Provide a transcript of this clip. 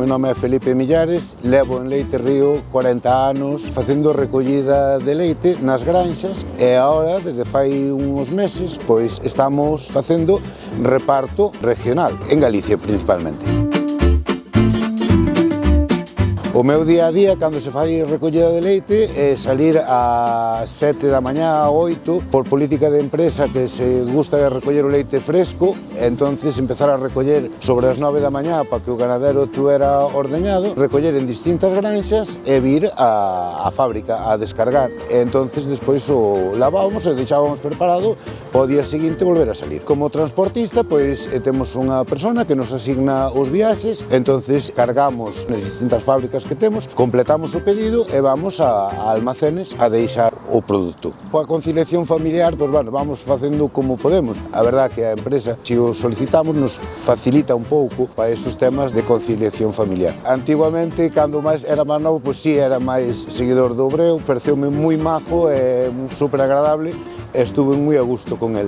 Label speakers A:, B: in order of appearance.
A: meu nome é Felipe Millares, levo en Leite Río 40 anos facendo recollida de leite nas granxas e agora, desde fai uns meses, pois estamos facendo reparto regional, en Galicia principalmente. O meu día a día, cando se fai recollida de leite, é salir ás 7 da mañá, a 8, por política de empresa que se gusta de recoller o leite fresco, entonces empezar a recoller sobre as 9 da mañá para que o ganadero tuera ordeñado, recoller en distintas granxas e vir á fábrica a descargar. Entonces despois o lavábamos e deixábamos preparado para o día seguinte volver a salir. Como transportista, pois temos unha persona que nos asigna os viaxes, entonces cargamos nas distintas fábricas que temos, completamos o pedido e vamos a almacenes a deixar o produto. A conciliación familiar, pois, bueno, vamos facendo como podemos. A verdad que a empresa, se o solicitamos, nos facilita un pouco para esos temas de conciliación familiar. Antiguamente, cando máis era máis novo, pois sí, era máis seguidor do obreo, pareceume moi majo e super agradable e estuve moi a gusto con el.